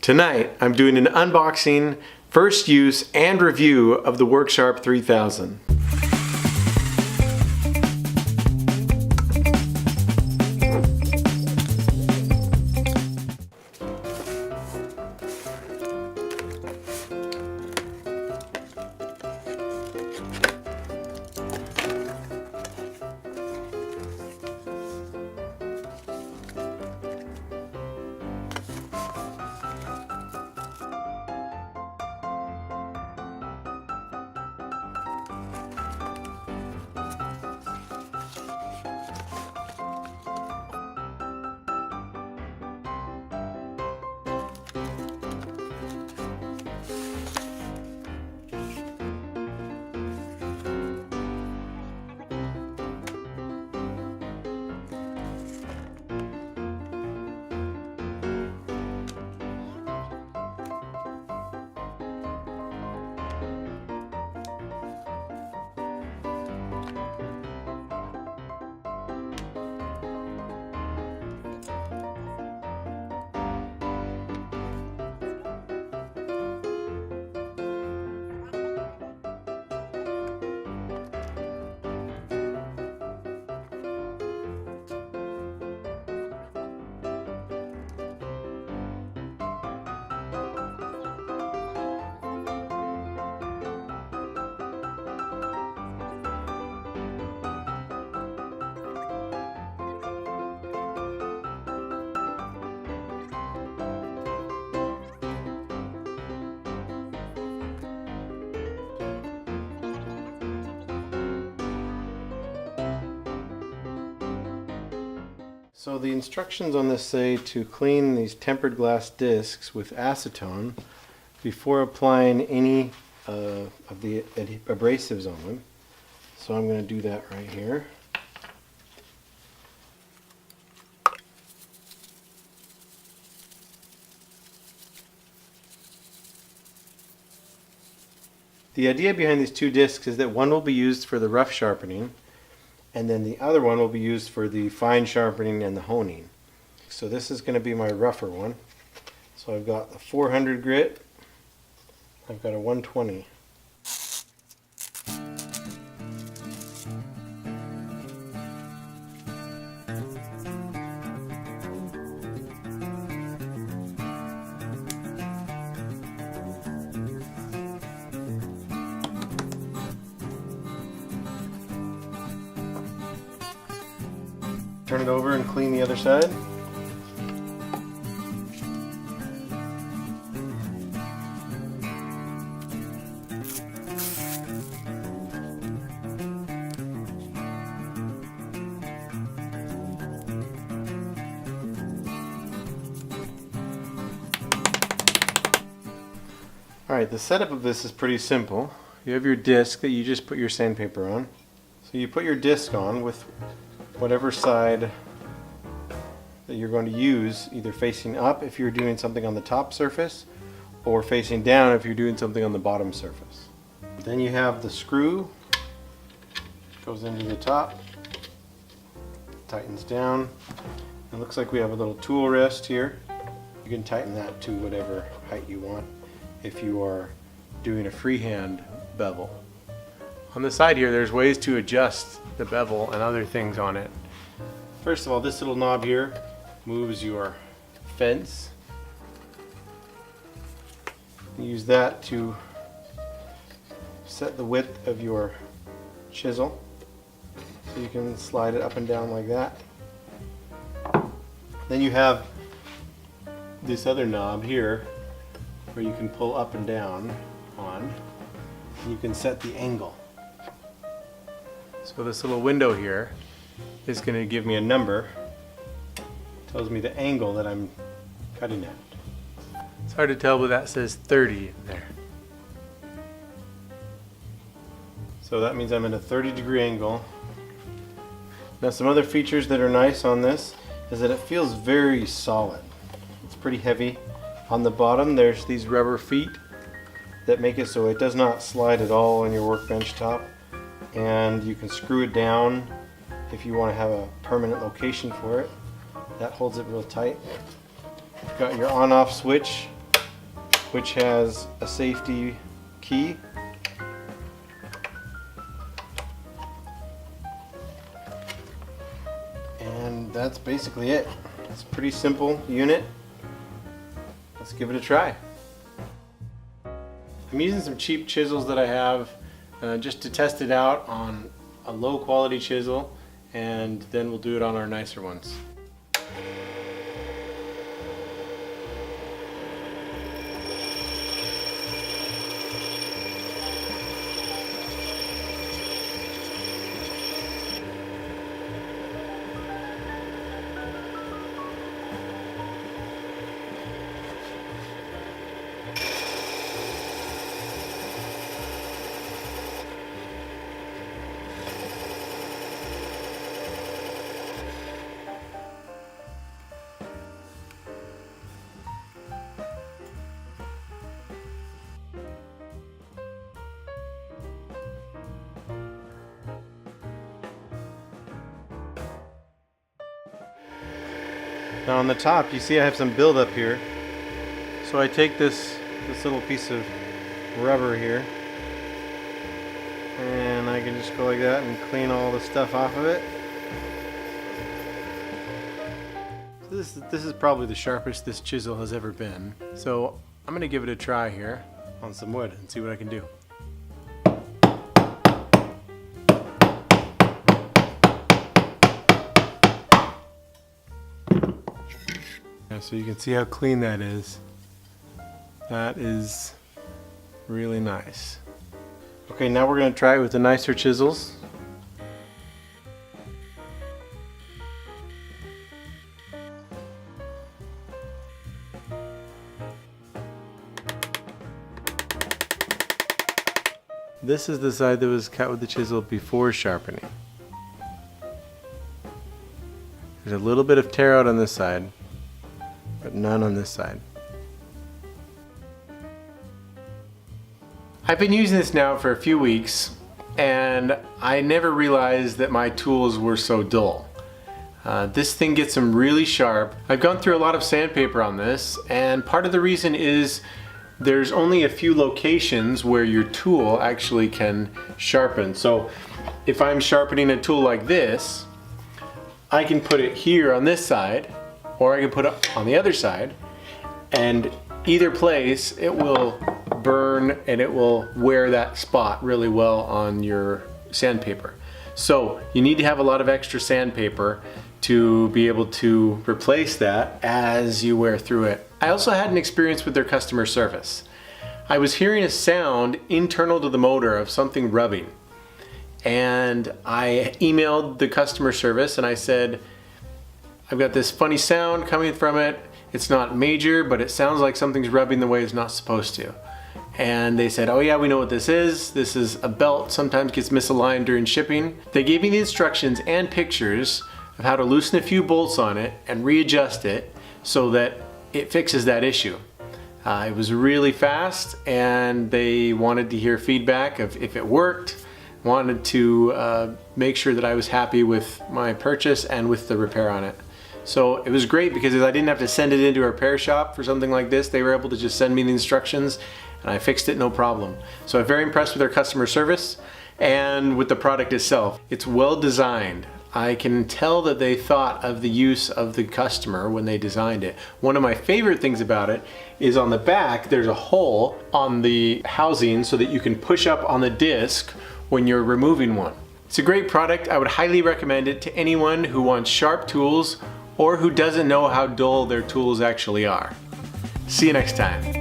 Tonight, I'm doing an unboxing, first use, and review of the Worksharp 3000. So the instructions on this say to clean these tempered glass discs with acetone before applying any of the abrasives on them. So I'm going to do that right here. The idea behind these two discs is that one will be used for the rough sharpening, and then the other one will be used for the fine sharpening and the honing. So this is going to be my rougher one. So I've got the 400 grit, I've got a 120. Turn it over and clean the other side. Alright, the setup of this is pretty simple. You have your disc that you just put your sandpaper on. So you put your disc on with whatever side that you're going to use, either facing up if you're doing something on the top surface, or facing down if you're doing something on the bottom surface. Then you have the screw, goes into the top, tightens down. It looks like we have a little tool rest here. You can tighten that to whatever height you want if you are doing a freehand bevel. On the side here, there's ways to adjust the bevel and other things on it. First of all, this little knob here moves your fence. Use that to set the width of your chisel. So you can slide it up and down like that. Then you have this other knob here where you can pull up and down on. You can set the angle. So this little window here is going to give me a number. Tells me the angle that I'm cutting at. It's hard to tell, but that says 30 there. So that means I'm at a 30-degree angle. Now some other features that are nice on this is that it feels very solid. It's pretty heavy. On the bottom there's these rubber feet that make it so it does not slide at all on your workbench top. And you can screw it down if you want to have a permanent location for it. That holds it real tight. You've got your on-off switch which has a safety key. And that's basically it. It's a pretty simple unit. Let's give it a try. I'm using some cheap chisels that I have just to test it out on a low quality chisel, and then we'll do it on our nicer ones. Now on the top, you see I have some buildup here. So I take this little piece of rubber here, and I can just go like that and clean all the stuff off of it. So this is probably the sharpest this chisel has ever been. So I'm going to give it a try here on some wood and see what I can do. So you can see how clean that is. That is really nice. Okay, now we're going to try it with the nicer chisels. This is the side that was cut with the chisel before sharpening. There's a little bit of tear out on this side, but none on this side. I've been using this now for a few weeks, and I never realized that my tools were so dull. This thing gets them really sharp. I've gone through a lot of sandpaper on this, and part of the reason is there's only a few locations where your tool actually can sharpen. So if I'm sharpening a tool like this, I can put it here on this side, or I can put it on the other side, and either place it will burn and it will wear that spot really well on your sandpaper. So you need to have a lot of extra sandpaper to be able to replace that as you wear through it. I also had an experience with their customer service. I was hearing a sound internal to the motor of something rubbing, and I emailed the customer service and I said, I've got this funny sound coming from it. It's not major, but it sounds like something's rubbing the way it's not supposed to. And they said, oh yeah, we know what this is. This is a belt, sometimes gets misaligned during shipping. They gave me the instructions and pictures of how to loosen a few bolts on it and readjust it so that it fixes that issue. It was really fast, and they wanted to hear feedback of if it worked, wanted to make sure that I was happy with my purchase and with the repair on it. So it was great because I didn't have to send it into a repair shop for something like this. They were able to just send me the instructions and I fixed it no problem. So I'm very impressed with their customer service and with the product itself. It's well designed. I can tell that they thought of the use of the customer when they designed it. One of my favorite things about it is on the back there's a hole on the housing so that you can push up on the disc when you're removing one. It's a great product. I would highly recommend it to anyone who wants sharp tools or who doesn't know how dull their tools actually are. See you next time.